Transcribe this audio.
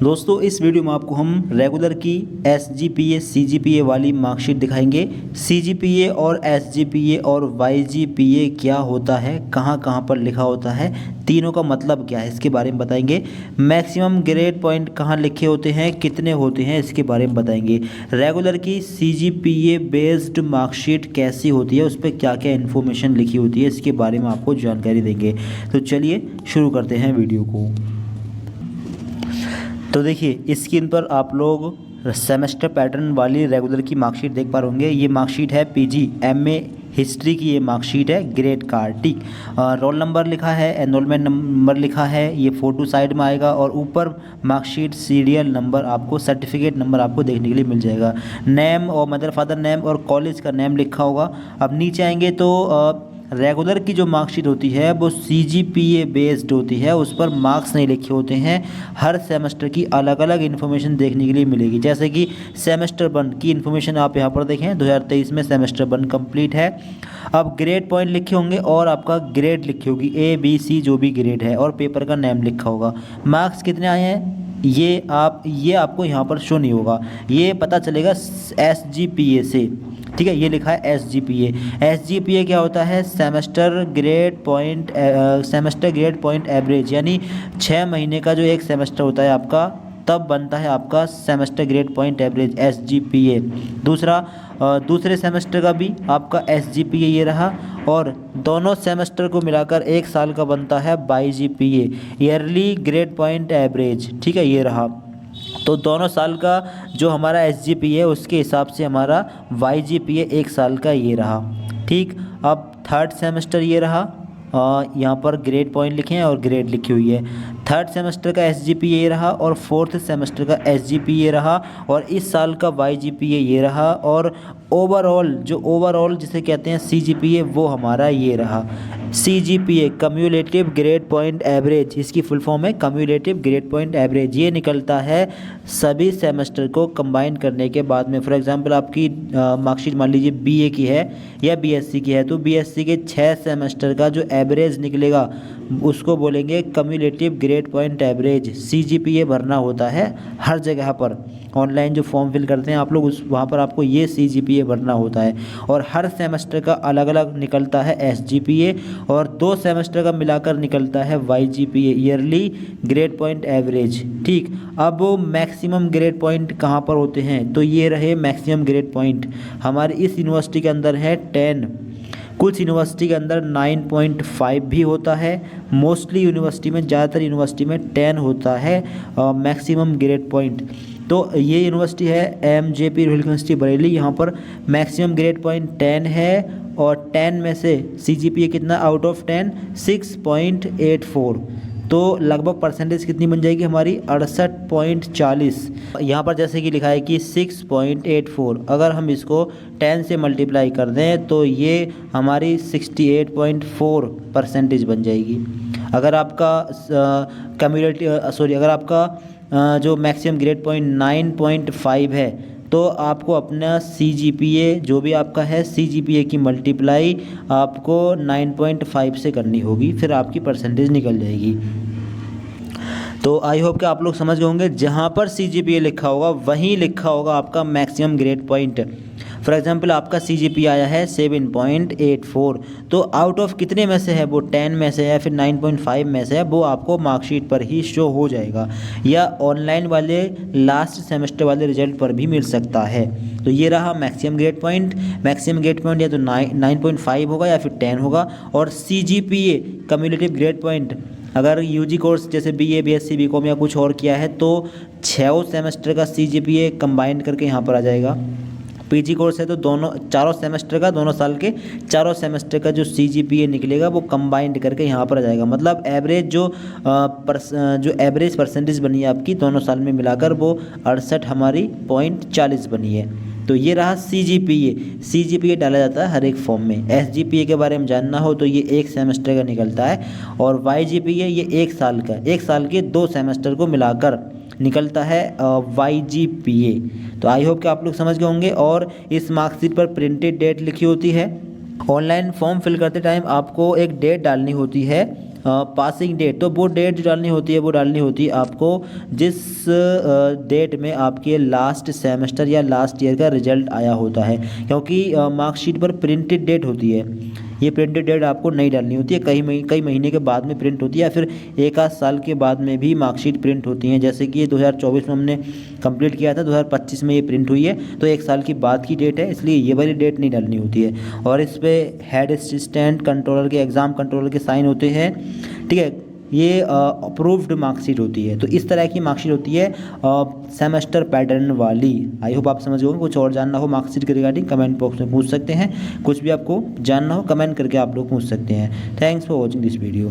दोस्तों इस वीडियो में आपको हम रेगुलर की SGPA CGPA वाली मार्कशीट दिखाएंगे। CGPA और SGPA और YGPA क्या होता है, कहाँ कहाँ पर लिखा होता है, तीनों का मतलब क्या है, इसके बारे में बताएंगे। मैक्सिमम ग्रेड पॉइंट कहाँ लिखे होते हैं, कितने होते हैं, इसके बारे में बताएंगे। रेगुलर की CGPA बेस्ड मार्कशीट कैसी होती है, उस पर क्या क्या इन्फॉर्मेशन लिखी होती है, इसके बारे में आपको जानकारी देंगे। तो चलिए शुरू करते हैं वीडियो को। तो देखिए स्क्रीन पर आप लोग सेमेस्टर पैटर्न वाली रेगुलर की मार्कशीट देख पा रहे होंगे। ये मार्कशीट है PG MA हिस्ट्री की, ये मार्कशीट है ग्रेड कार्ड, ठीक। रोल नंबर लिखा है, एनरोलमेंट नंबर लिखा है, ये फ़ोटो साइड में आएगा और ऊपर मार्कशीट सीरियल नंबर आपको, सर्टिफिकेट नंबर आपको देखने के लिए मिल जाएगा। नेम और मदर फादर नेम और कॉलेज का नेम लिखा होगा। अब नीचे आएंगे तो रेगुलर की जो मार्कशीट होती है वो CGPA बेस्ड होती है, उस पर मार्क्स नहीं लिखे होते हैं। हर सेमेस्टर की अलग अलग इन्फॉर्मेशन देखने के लिए मिलेगी। जैसे कि सेमेस्टर 1 की इन्फॉर्मेशन आप यहाँ पर देखें, 2023 में सेमेस्टर 1 कंप्लीट है। अब ग्रेड पॉइंट लिखे होंगे और आपका ग्रेड लिखी होगी, A B C जो भी ग्रेड है, और पेपर का नेम लिखा होगा। मार्क्स कितने आए हैं ये आपको यहाँ पर शो नहीं होगा, ये पता चलेगा SGPA से, ठीक है। ये लिखा है SGPA। SGPA क्या होता है, सेमेस्टर ग्रेड पॉइंट एवरेज, यानी 6 महीने का जो एक सेमेस्टर होता है आपका, तब बनता है आपका semester grade point average SGPA। दूसरे सेमेस्टर का भी आपका SGPA ये रहा, और दोनों सेमेस्टर को मिलाकर एक साल का बनता है YGPA, yearly grade point average, ठीक है, ये रहा। तो दोनों साल का जो हमारा SGPA है उसके हिसाब से हमारा YGPA एक साल का ये रहा, ठीक। अब थर्ड सेमेस्टर ये रहा, यहाँ पर ग्रेड पॉइंट लिखे हैं और ग्रेड लिखी हुई है। थर्ड सेमेस्टर का SGPA ये रहा और फोर्थ सेमेस्टर का SGPA ये रहा, और इस साल का YGPA ये रहा, और ओवरऑल जिसे कहते हैं CGPA वो हमारा ये रहा। CGPA cumulative grade point average, इसकी फुल फॉर्म है कम्युलेटिव ग्रेड पॉइंट एवरेज। ये निकलता है सभी सेमेस्टर को कंबाइन करने के बाद में। फॉर एग्जांपल आपकी मार्कशीट मान लीजिए BA की है या BSc की है, तो BSc के 6 सेमेस्टर का जो एवरेज निकलेगा उसको बोलेंगे cumulative grade point average. CGPA भरना होता है हर जगह पर, ऑनलाइन जो फॉर्म फिल करते हैं आप लोग वहाँ पर आपको ये CGPA भरना होता है, और हर सेमेस्टर का अलग अलग निकलता है SGPA, और 2 सेमेस्टर का मिलाकर निकलता है YGPA, yearly grade point average, ठीक। अब मैक्सिमम ग्रेड पॉइंट कहाँ पर होते हैं, तो ये रहे मैक्सिमम ग्रेड पॉइंट हमारी इस यूनिवर्सिटी के अंदर है 10, कुछ यूनिवर्सिटी के अंदर 9.5 भी होता है। मोस्टली यूनिवर्सिटी में, ज़्यादातर यूनिवर्सिटी में 10 होता है मैक्सिमम ग्रेड पॉइंट। तो ये यूनिवर्सिटी है MJP रूरल यूनिवर्सिटी बरेली, यहाँ पर मैक्सिमम ग्रेड पॉइंट 10 है, और 10 में से CGPA कितना, आउट ऑफ 10 6.84, तो लगभग परसेंटेज कितनी बन जाएगी हमारी 68.40। यहाँ पर जैसे कि लिखा है कि 6.84, अगर हम इसको 10 से मल्टीप्लाई कर दें तो ये हमारी 68.4 परसेंटेज बन जाएगी। अगर आपका अगर आपका जो मैक्सिमम ग्रेड पॉइंट 9.5 है, तो आपको अपना CGPA जो भी आपका है CGPA की मल्टीप्लाई आपको 9.5 से करनी होगी, फिर आपकी परसेंटेज निकल जाएगी। तो आई होप कि आप लोग समझ गए होंगे, जहाँ पर CGPA लिखा होगा वहीं लिखा होगा आपका maximum grade point. For example आपका CGPA आया है 7.84, तो आउट ऑफ कितने में से है, वो 10 में से है, फिर 9.5 में से है, वो आपको मार्कशीट पर ही शो हो जाएगा, या ऑनलाइन वाले लास्ट सेमेस्टर वाले रिजल्ट पर भी मिल सकता है। तो ये रहा maximum grade point. Maximum grade point या तो 9.5 होगा या फिर 10 होगा, और CGPA कम्युलेटिव ग्रेड पॉइंट, अगर UG कोर्स जैसे BA BSc BCom या कुछ और किया है तो 6 सेमेस्टर का CGPA कंबाइन करके यहाँ पर आ जाएगा। PG कोर्स है तो चारों सेमेस्टर का, दोनों साल के चारों सेमेस्टर का जो CGPA निकलेगा वो कंबाइंड करके यहाँ पर आ जाएगा। मतलब एवरेज जो एवरेज परसेंटेज बनी है आपकी दोनों साल में मिलाकर, वो 68 हमारी .40 बनी है। तो ये रहा CGPA डाला जाता है हर एक फॉर्म में। SGPA के बारे में जानना हो तो ये 1 सेमेस्टर का निकलता है, और YGPA ये 1 साल का, 1 साल के 2 सेमेस्टर को मिलाकर निकलता है YGPA। तो आई होप कि आप लोग समझ गए होंगे। और इस मार्कशीट पर प्रिंटेड डेट लिखी होती है। ऑनलाइन फॉर्म फिल करते टाइम आपको एक डेट डालनी होती है पासिंग डेट, तो वो डेट जो डालनी होती है वो डालनी होती है आपको जिस डेट में आपके लास्ट सेमेस्टर या लास्ट ईयर का रिजल्ट आया होता है, क्योंकि मार्कशीट पर प्रिंटेड डेट होती है, ये प्रिंटेड डेट आपको नहीं डालनी होती है, कई महीने के बाद में प्रिंट होती है या फिर एक आध साल के बाद में भी मार्कशीट प्रिंट होती हैं। जैसे कि ये 2024 में हमने कंप्लीट किया था, 2025 में ये प्रिंट हुई है, तो एक साल की बाद की डेट है, इसलिए ये वाली डेट नहीं डालनी होती है। और इस पर हेड असिस्टेंट कंट्रोलर के, एग्ज़ाम कंट्रोलर के साइन होते हैं, ठीक है। ये अप्रूव्ड मार्कशीट होती है। तो इस तरह की मार्कशीट होती है सेमेस्टर पैटर्न वाली। आई होप आप समझ गए। कुछ और जानना हो मार्कशीट के रिगार्डिंग कमेंट बॉक्स में पूछ सकते हैं, कुछ भी आपको जानना हो कमेंट करके आप लोग पूछ सकते हैं। Thanks for watching this video.